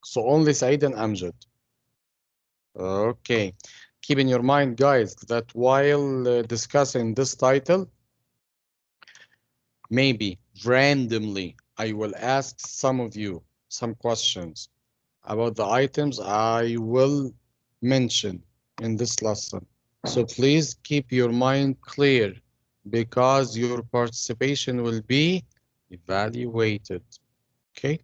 So only Saeed and Amjad. Okay. Keep in your mind, guys, that while discussing this title, maybe randomly I will ask some of you some questions about the items I will mention in this lesson. So please keep your mind clear because your participation will be evaluated. Okay?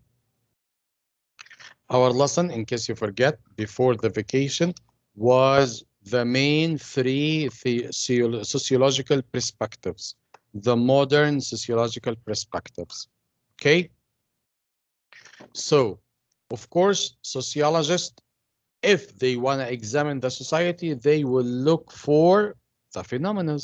Our lesson, in case you forget, before the vacation was the main three sociological perspectives, the modern sociological perspectives. Okay? So, of course, sociologists, if they want to examine the society, they will look for the phenomena.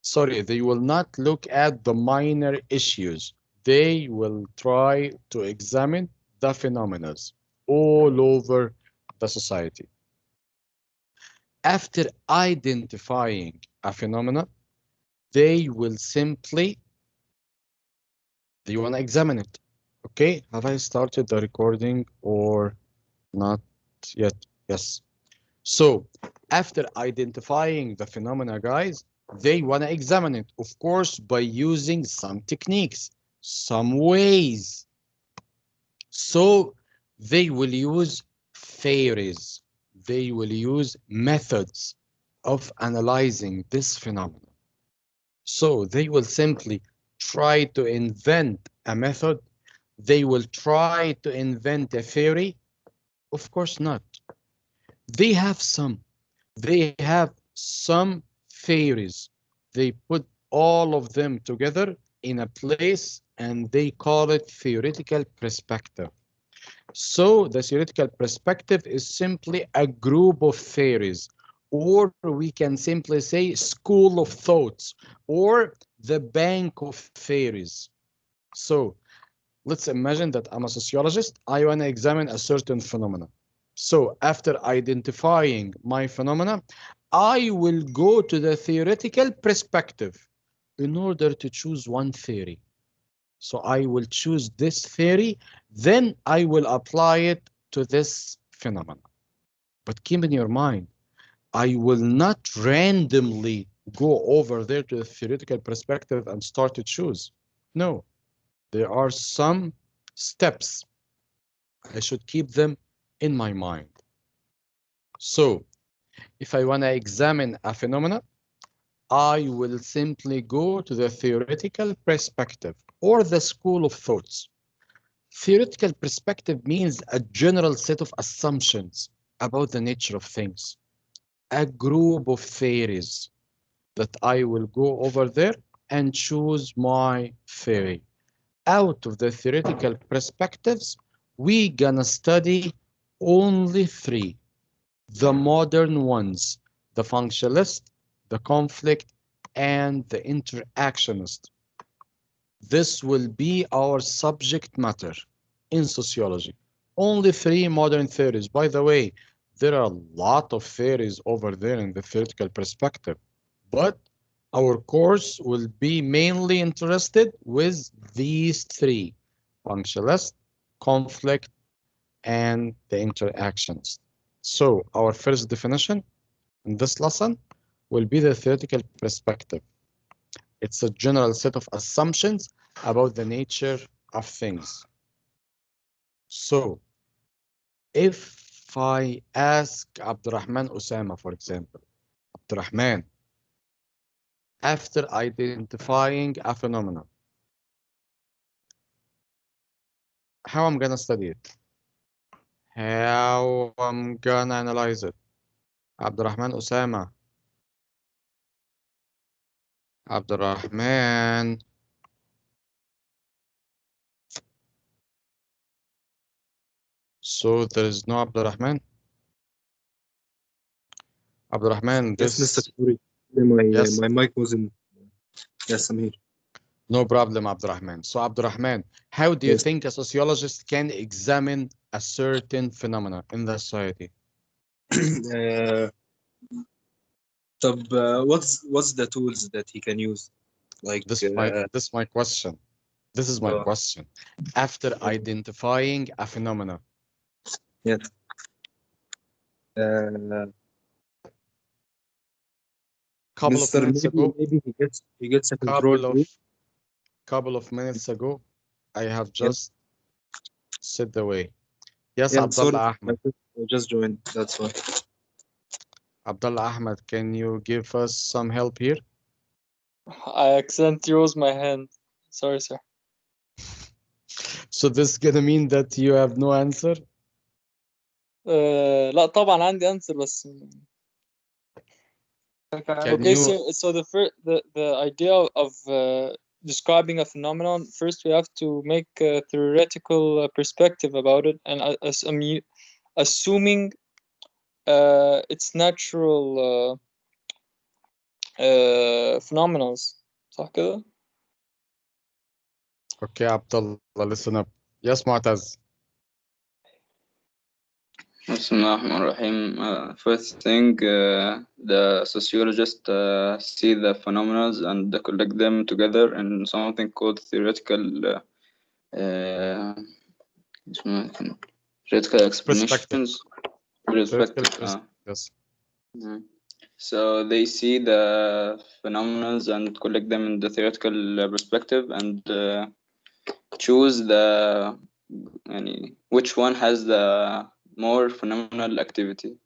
Sorry, they will not look at the minor issues. They will try to examine the phenomena all over the society. After identifying a phenomena, they will simply, they want to examine it. Okay, have I started the recording or not yet? Yes. So after identifying the phenomena, guys, they want to examine it, of course, by using some techniques, some ways. So they will use theories, they will use methods of analyzing this phenomenon. So they will simply try to invent a method. They will try to invent a theory. Of course not. They have some. They have some theories. They put all of them together in a place and they call it theoretical perspective. So the theoretical perspective is simply a group of theories, or we can simply say school of thoughts, or the bank of theories. So let's imagine that I'm a sociologist. I want to examine a certain phenomena. So after identifying my phenomena, I will go to the theoretical perspective in order to choose one theory. So I will choose this theory, then I will apply it to this phenomenon. But keep in your mind, I will not randomly go over there to the theoretical perspective and start to choose. No, there are some steps. I should keep them in my mind. So if I want to examine a phenomena, I will simply go to the theoretical perspective or the school of thoughts. Theoretical perspective means a general set of assumptions about the nature of things, a group of theories that I will go over there and choose my theory. Out of the theoretical perspectives, we gonna study only three, the modern ones, the functionalist, the conflict, and the interactionist. This will be our subject matter in sociology. Only three modern theories. By the way, there are a lot of theories over there in the theoretical perspective, but our course will be mainly interested with these three, functionalist, conflict, and the interactions. So our first definition in this lesson will be the theoretical perspective. It's a general set of assumptions about the nature of things. So if I ask Abdurrahman Osama, for example, Abdurrahman, after identifying a phenomenon, how I'm gonna study it? How I'm gonna analyze it? Abdurrahman Osama, Abdurrahman. So there is no Abdurrahman. Abdurrahman, Yes, Mr. this, Corey. My yes, my mic wasn't. Yes, I'm here. no problem, Abdurrahman. So, Abdurrahman, how do you Yes. think a sociologist can examine a certain phenomena in the society? uh, what's the tools that he can use? Like This my question. This is my question. After identifying a phenomena. Yes. Couple of Mr. minutes ago. Maybe he gets a control. Couple of minutes ago, I have just said the way. Yes, Yeah, Abdullah Ahmed. I just joined. That's why. Abdullah Ahmed, can you give us some help here? I accidentally rose my hand. Sorry, sir. So this is gonna mean that you have no answer? لا طبعا عندي answer بس. Okay, so the idea of describing a phenomenon, first we have to make a theoretical perspective about it, and assuming its natural phenomena. صح كده؟ Okay, Abdullah, listen up. Yes, Mu'taz. Bismillahirrahmanirrahim. First thing, the sociologists see the phenomena and collect them together in something called theoretical explanations. Perspective. Yes. So they see the phenomena and collect them in the theoretical perspective and choose which one has the more phenomenal activity,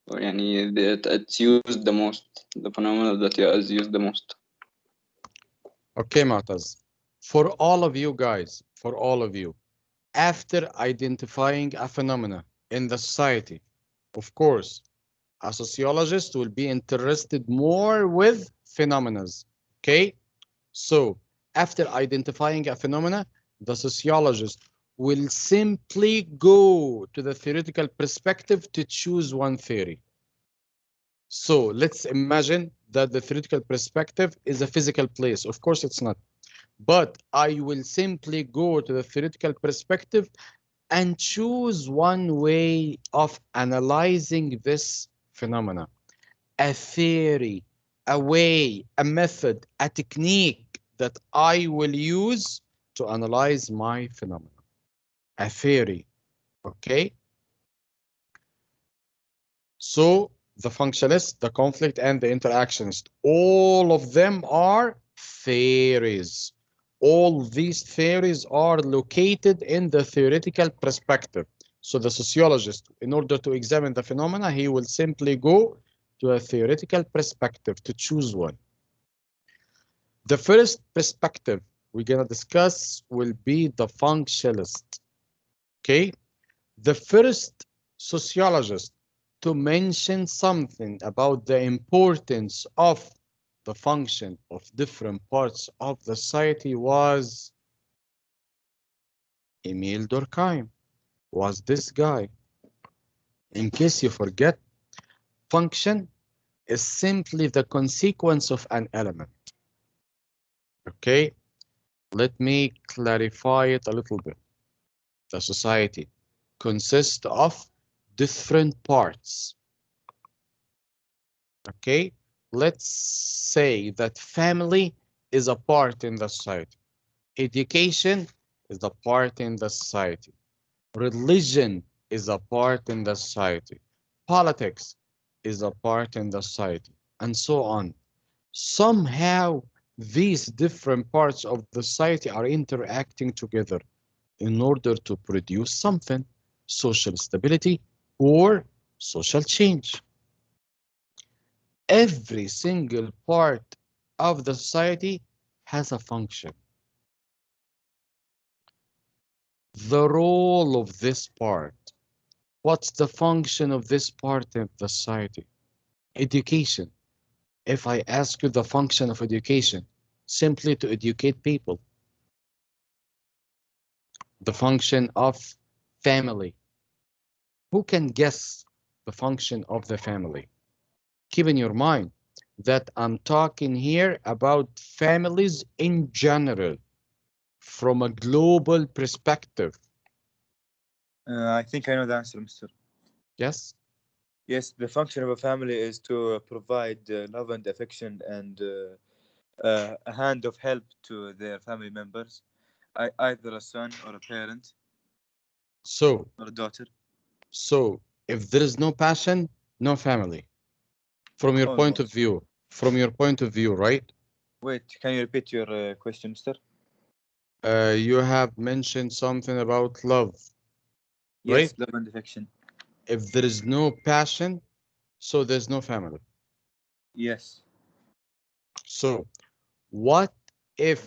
or it's used the most, the phenomenon that is used the most. Okay, Mu'taz. For all of you guys, after identifying a phenomena in the society, of course, a sociologist will be interested more with phenomena. Okay? So, after identifying a phenomena, the sociologist will simply go to the theoretical perspective to choose one theory. So let's imagine that the theoretical perspective is a physical place. Of course, it's not. But I will simply go to the theoretical perspective and choose one way of analyzing this phenomena. A theory, a way, a method, a technique that I will use to analyze my phenomena. A theory, okay? So the functionalist, the conflict, and the interactionist, all of them are theories. All these theories are located in the theoretical perspective. So the sociologist, in order to examine the phenomena, he will simply go to a theoretical perspective to choose one. The first perspective we're going to discuss will be the functionalist. Okay? The first sociologist to mention something about the importance of the function of different parts of the society was Emile Durkheim, was this guy. In case you forget, function is simply the consequence of an element. Okay, let me clarify it a little bit. The society consists of different parts. Okay, let's say that family is a part in the society. Education is a part in the society. Religion is a part in the society. Politics is a part in the society, and so on. Somehow, these different parts of the society are interacting together in order to produce something, social stability or social change. Every single part of the society has a function. The role of this part. What's the function of this part of the society? Education. If I ask you the function of education, simply to educate people. The function of family. Who can guess the function of the family? Keep in your mind that I'm talking here about families in general, from a global perspective. I think I know the answer, Mr. Yes? Yes, the function of a family is to provide love and affection and a hand of help to their family members. either a son or a parent So, or a daughter. so if there is no passion, no family. From your point of Almost. view, right? Wait, can you repeat your question, mister? You have mentioned something about love. Yes, Right? love and affection. If there is no passion, so there's no family. Yes. So, what if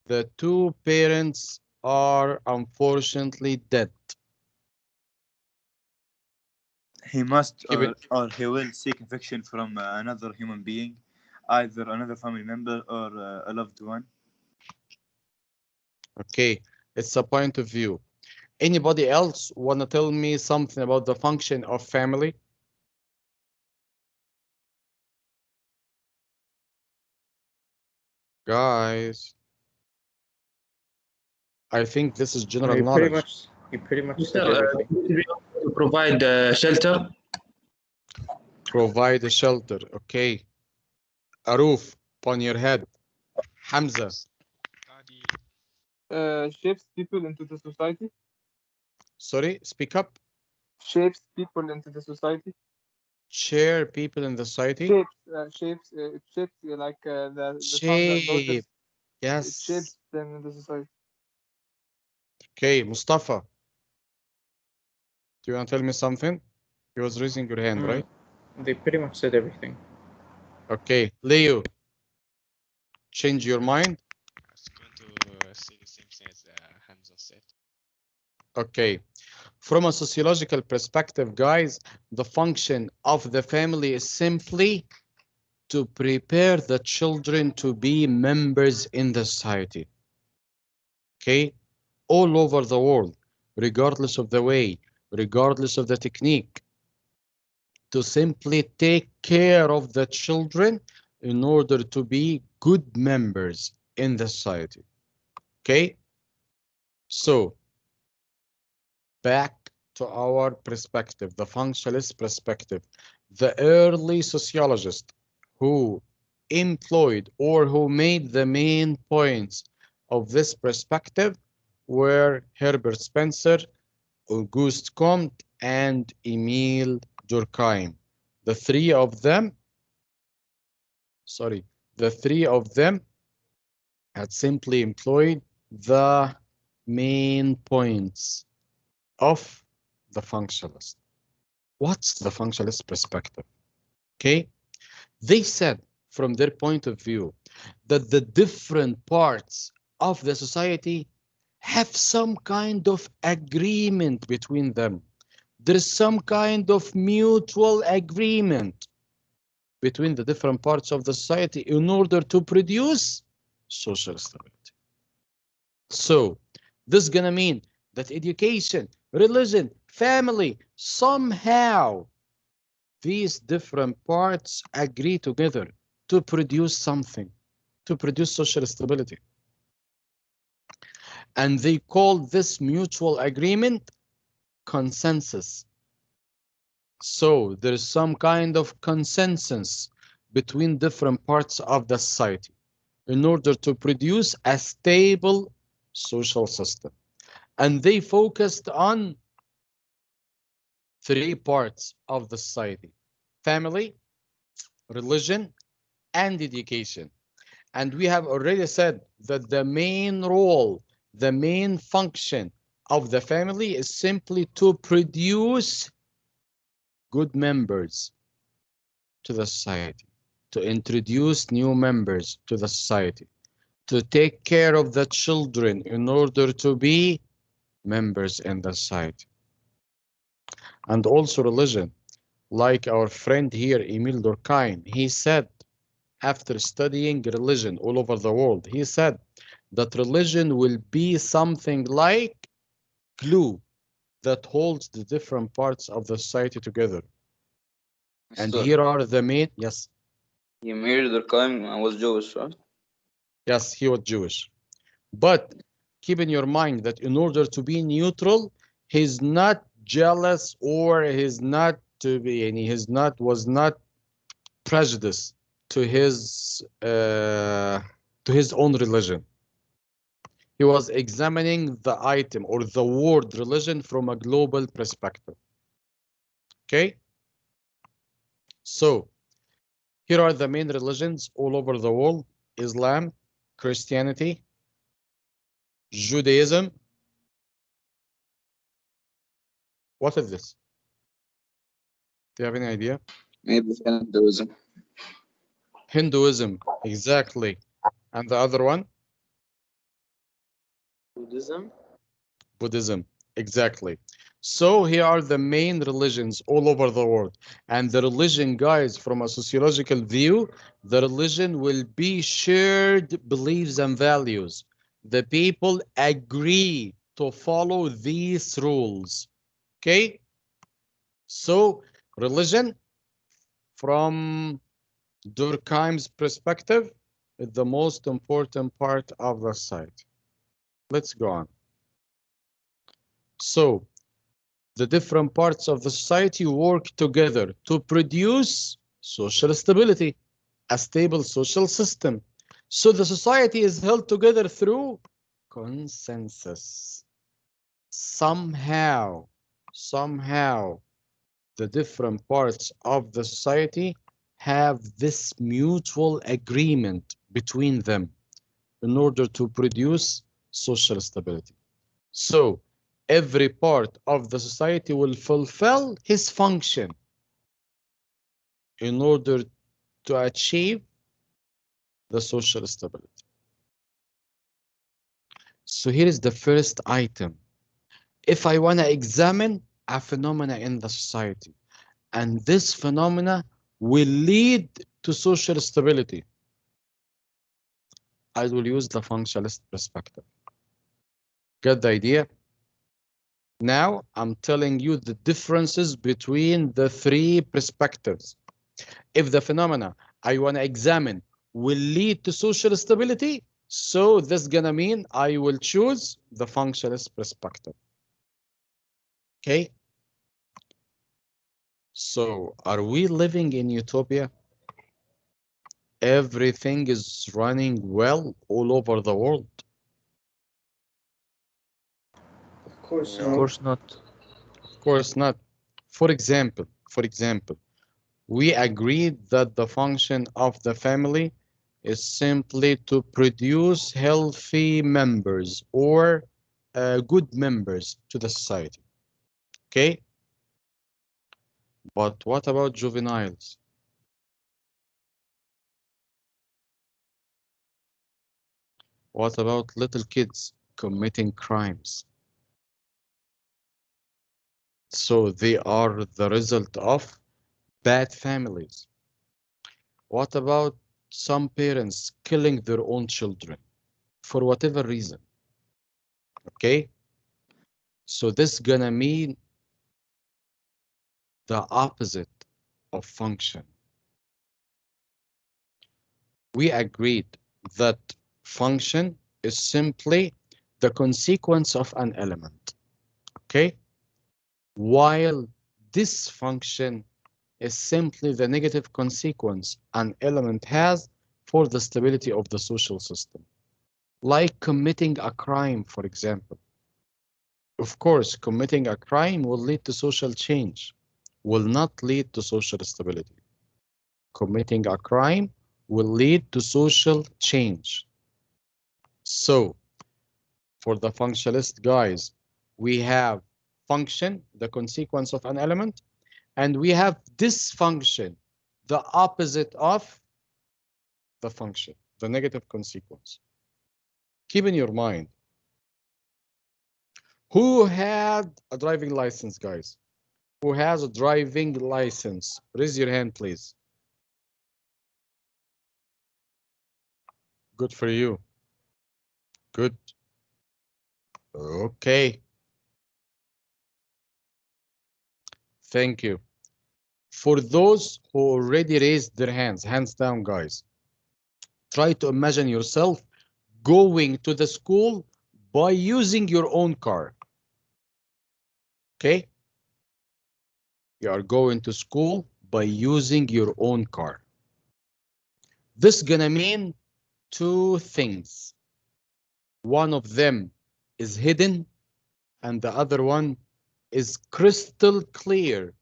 the two parents are unfortunately dead? He must Keep it. or he will seek affection from another human being, either another family member or a loved one. Okay, it's a point of view. Anybody else want to tell me something about the function of family? Guys, I think this is general knowledge. You pretty much Mister, said everything. to provide shelter. Provide a shelter. Okay. A roof upon your head. Hamza. Shapes people into the society. Sorry, speak up. Shapes people into the society. Chair people in the society. Shapes, it shapes like the sons and daughters. Shape. It Yes. shapes them in the society. Okay, Mustafa. Do you want to tell me something? You was raising your hand, right? They pretty much said everything. Okay, Leo. Change your mind. I was going to say the same thing as Hamza said. Okay. From a sociological perspective, guys, the function of the family is simply to prepare the children to be members in the society. Okay? All over the world, regardless of the way, regardless of the technique, to simply take care of the children in order to be good members in the society. Okay? So, back to our perspective, the functionalist perspective. The early sociologists who employed or who made the main points of this perspective were Herbert Spencer, Auguste Comte, and Emile Durkheim. The three of them had simply employed the main points of the functionalist. What's the functionalist perspective? Okay, they said from their point of view that the different parts of the society have some kind of agreement between them. There's some kind of mutual agreement between the different parts of the society in order to produce social stability. So this is gonna mean that education, religion, family, somehow these different parts agree together to produce something, to produce social stability. And they call this mutual agreement consensus. So there's some kind of consensus between different parts of the society in order to produce a stable social system. And they focused on three parts of the society: family, religion, and education. And we have already said that the main role, the main function of the family is simply to produce good members to the society, to introduce new members to the society, to take care of the children in order to be members in the society. And also religion, like our friend here, Emile Durkheim, he said, after studying religion all over the world, he said that religion will be something like glue that holds the different parts of the society together. And here are the main, yes. Emile Durkheim was Jewish, right? Yes, he was Jewish. But keep in your mind that in order to be neutral, he's not jealous or he's not to be, and was not prejudiced to his own religion. He was examining the item or the word religion from a global perspective. Okay? So, here are the main religions all over the world: Islam, Christianity, Judaism. What is this? Do you have any idea? Maybe Hinduism. Hinduism, exactly. And the other one? Buddhism. Buddhism, exactly. So here are the main religions all over the world. And the religion, guys, from a sociological view, the religion will be shared beliefs and values. The people agree to follow these rules. Okay? So religion, from Durkheim's perspective, is the most important part of the society. Let's go on. So the different parts of the society work together to produce social stability, a stable social system. So the society is held together through consensus. Somehow, the different parts of the society have this mutual agreement between them in order to produce social stability. So every part of the society will fulfill his function in order to achieve the social stability. So here is the first item. If I want to examine a phenomena in the society, and this phenomena will lead to social stability, I will use the functionalist perspective. Get the idea? Now I'm telling you the differences between the three perspectives. If the phenomena I want to examine will lead to social stability, so this is gonna mean I will choose the functionalist perspective. Okay? So are we living in utopia? Everything is running well all over the world? Of course, No. of course not. Of course not. For example, we agreed that the function of the family is simply to produce healthy members or good members to the society. Okay? But what about juveniles? What about little kids committing crimes? So they are the result of bad families. What about some parents killing their own children for whatever reason? Okay? So this gonna mean the opposite of function. We agreed that function is simply the consequence of an element. Okay? While dysfunction is simply the negative consequence an element has for the stability of the social system. Like committing a crime, for example. Of course, committing a crime will lead to social change, will not lead to social stability. Committing a crime will lead to social change. So, for the functionalist guys, we have function, the consequence of an element, and we have dysfunction, the opposite of the function, the negative consequence. Keep in your mind, who had a driving license, guys? Who has a driving license? Raise your hand, please. Good for you. Good. Okay. Thank you. For those who already raised their hands, hands down, guys, try to imagine yourself going to the school by using your own car. Okay? You are going to school by using your own car. This is gonna mean two things. one of them is hidden and the other one is crystal clear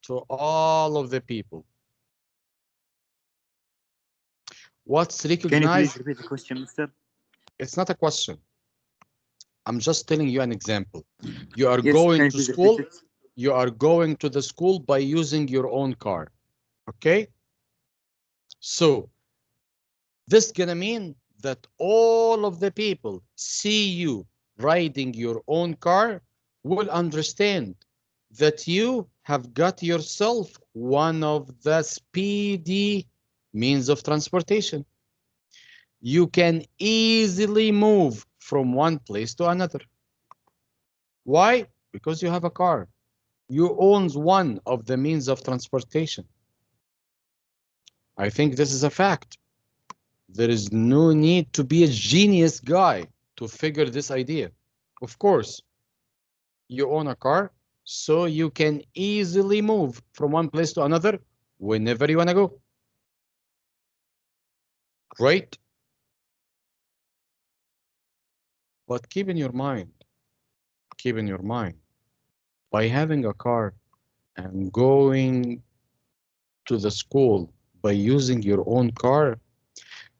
to all of the people. What's Can you please recognized? repeat the question, Mister? It's not a question. I'm just telling you an example. You are Yes, going can you to please school. repeat it? You are going to the school by using your own car. Okay? So this gonna mean that all of the people see you riding your own car will understand that you have got yourself one of the speedy means of transportation. You can easily move from one place to another. Why? Because you have a car. You own one of the means of transportation. I think this is a fact. There is no need to be a genius guy to figure this idea. Of course, you own a car, so you can easily move from one place to another whenever you want to go. Right? But keep in your mind, by having a car and going to the school by using your own car,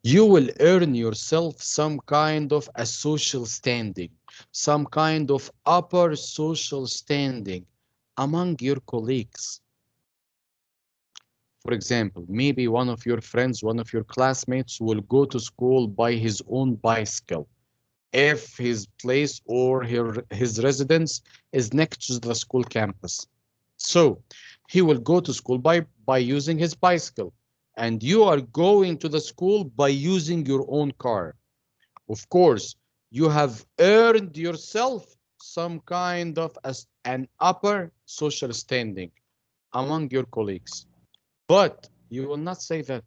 you will earn yourself some kind of a social standing, some kind of upper social standing among your colleagues. For example, maybe one of your friends, one of your classmates will go to school by his own bicycle if his place or his residence is next to the school campus. So he will go to school by using his bicycle, and you are going to the school by using your own car. Of course, you have earned yourself some kind of an upper social standing among your colleagues. But you will not say that.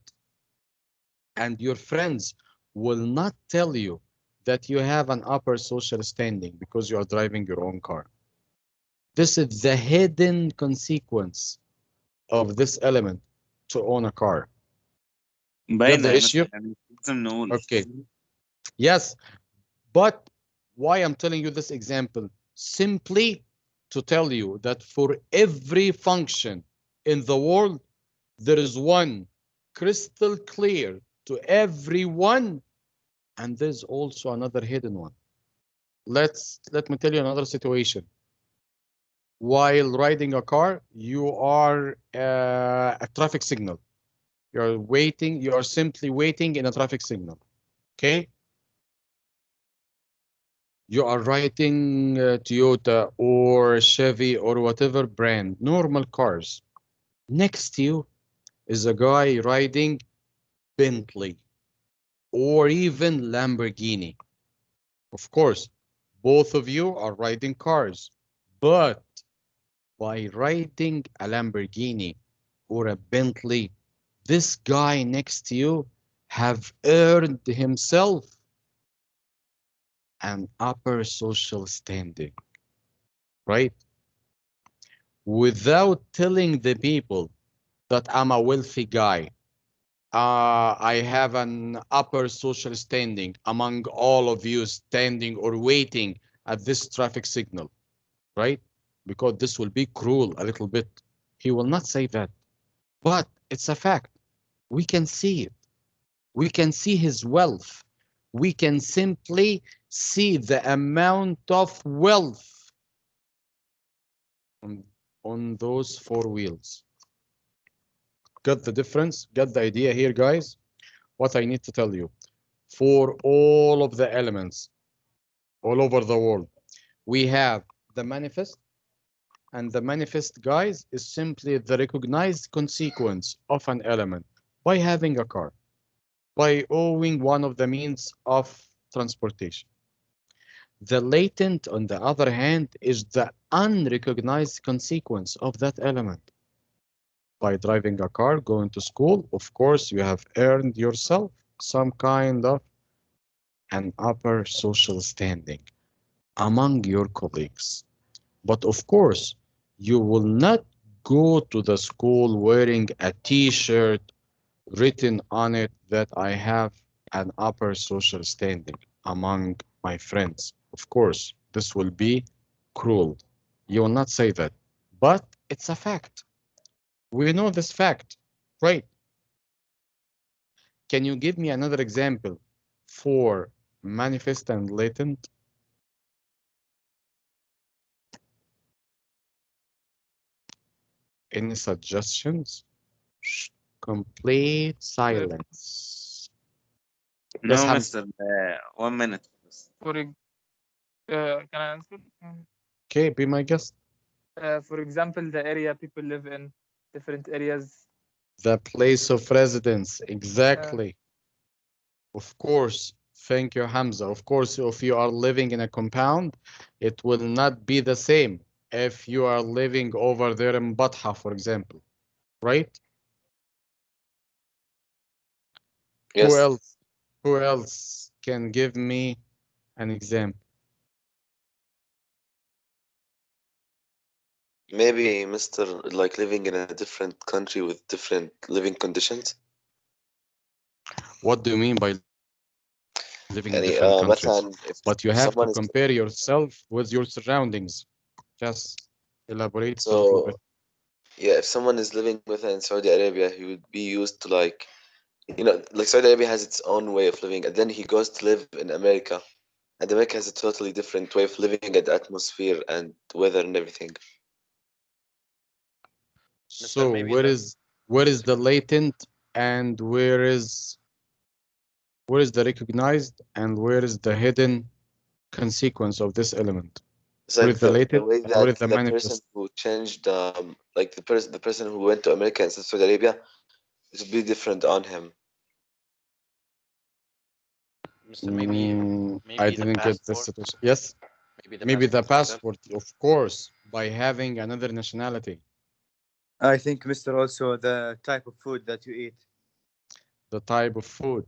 And your friends will not tell you that you have an upper social standing because you are driving your own car. This is the hidden consequence of this element to own a car. Get باينة the يا issue? مستر، يعني لازم نقول. Okay. Yes, but why I'm telling you this example? Simply to tell you that for every function in the world, there is one crystal clear to everyone, and there's also another hidden one. Let me tell you another situation. While riding a car, you are a traffic signal. You're waiting, you are simply waiting in a traffic signal. Okay? You are riding Toyota or Chevy or whatever brand, normal cars. Next to you is a guy riding Bentley or even Lamborghini. Of course, both of you are riding cars, but by riding a Lamborghini or a Bentley, this guy next to you have earned himself an upper social standing, right? Without telling the people that I'm a wealthy guy, I have an upper social standing among all of you standing or waiting at this traffic signal, right? Because this will be cruel a little bit. He will not say that, but it's a fact. We can see it. We can see his wealth. We can simply see the amount of wealth on those four wheels. Got the difference? Got the idea here, guys? What I need to tell you. For all of the elements all over the world, we have the manifest, and the manifest, guys, is simply the recognized consequence of an element by having a car, by owning one of the means of transportation. The latent, on the other hand, is the unrecognized consequence of that element. By driving a car, going to school, of course, you have earned yourself some kind of an upper social standing among your colleagues. But of course, you will not go to the school wearing a t-shirt written on it that I have an upper social standing. among my friends. Of course, this will be cruel. You will not say that, but it's a fact. We know this fact, right? Can you give me another example for manifest and latent? Any suggestions? Shh, complete silence. No, Yes, Hamza. Mister. 1 minute. Can I answer? Okay, be my guest. For example, the area people live in, different areas. The place of residence, exactly. Of course. Thank you, Hamza. Of course, if you are living in a compound, it will not be the same if you are living over there in Batha, for example, right? Yes. Who else? Who else can give me an example? Maybe Mr. like living in a different country with different living conditions. What do you mean by living in يعني different countries? مثلا But you if have to someone is compare yourself with your surroundings. Just elaborate a little so bit. yeah, if someone is living within Saudi Arabia, he would be used to like, you know, like Saudi Arabia has its own way of living, and then he goes to live in America, and America has a totally different way of living, and atmosphere and weather and everything. So maybe where is the latent and where is the recognized and where is the hidden consequence of this element? It's Where like is the the latent way and where is that the the person manifest? who changed, like the person who went to America instead of Saudi Arabia, it would be different on him. Mr. maybe I the didn't get this passport. situation. Yes, maybe the passport, for passport, of course, by having another nationality. I think, Mr. Also the type of food that you eat. The type of food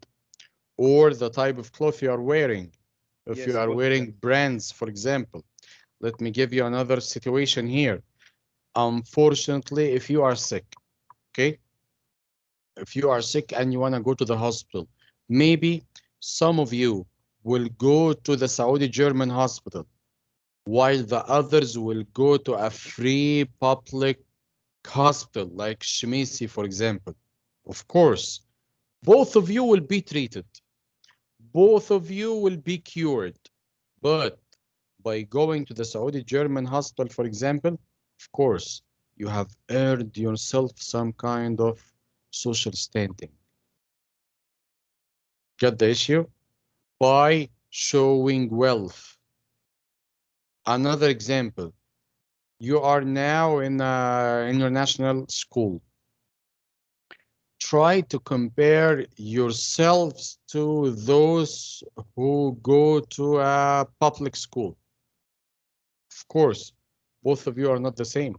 or the type of cloth you are wearing. If Yes, you are both of wearing them. brands, for example. Let me give you another situation here. Unfortunately, if you are sick, okay? If you are sick and you want to go to the hospital, maybe some of you will go to the Saudi German hospital, while the others will go to a free public hospital like Shemisi, for example. Of course, both of you will be treated. Both of you will be cured. But by going to the Saudi German hospital, for example, of course, you have earned yourself some kind of social standing. Get the issue? By showing wealth. Another example, you are now in an international school. Try to compare yourselves to those who go to a public school. Of course, both of you are not the same.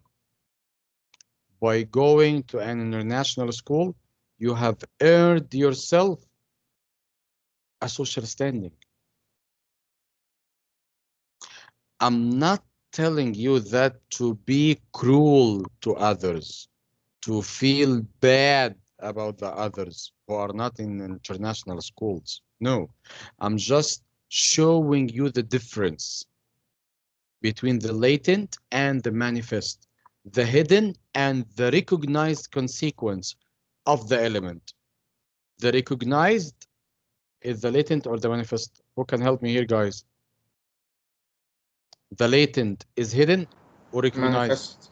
By going to an international school, you have earned yourself a social standing. I'm not telling you that to be cruel to others, to feel bad about the others who are not in international schools. No, I'm just showing you the difference between the latent and the manifest, the hidden and the recognized consequence of the element. The recognized is the latent or the manifest? Who can help me here, guys? The latent is hidden or recognized? Manifest.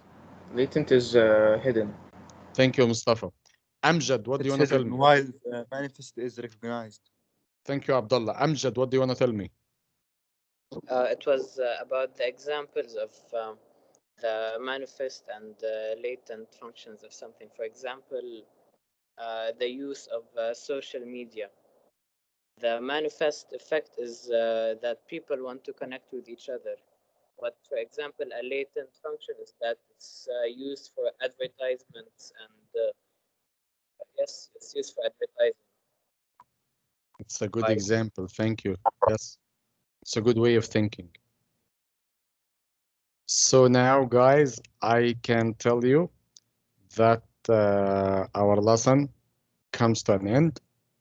Latent is hidden. Thank you, Mustafa. Amjad, what do you want to tell me? While manifest is recognized. Thank you, Abdullah. Amjad, what do you want to tell me? It was about the examples of the manifest and latent functions of something. For example, the use of social media. The manifest effect is that people want to connect with each other. But for example, a latent function is that it's used for advertisements and yes, it's used for advertising. It's a good example. Thank you. Yes, it's a good way of thinking. So now, guys, I can tell you that our lesson comes to an end.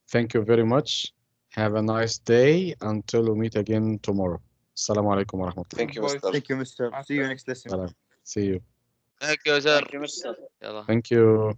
Thank you very much. Have a nice day until we meet again tomorrow. Assalamu alaikum wa rahmatullah. Thank you, Bye. Mr. Thank you, Mr. See you next lesson. Salam. See you. Thank you, sir. Thank you, Mr. يلا. Thank you.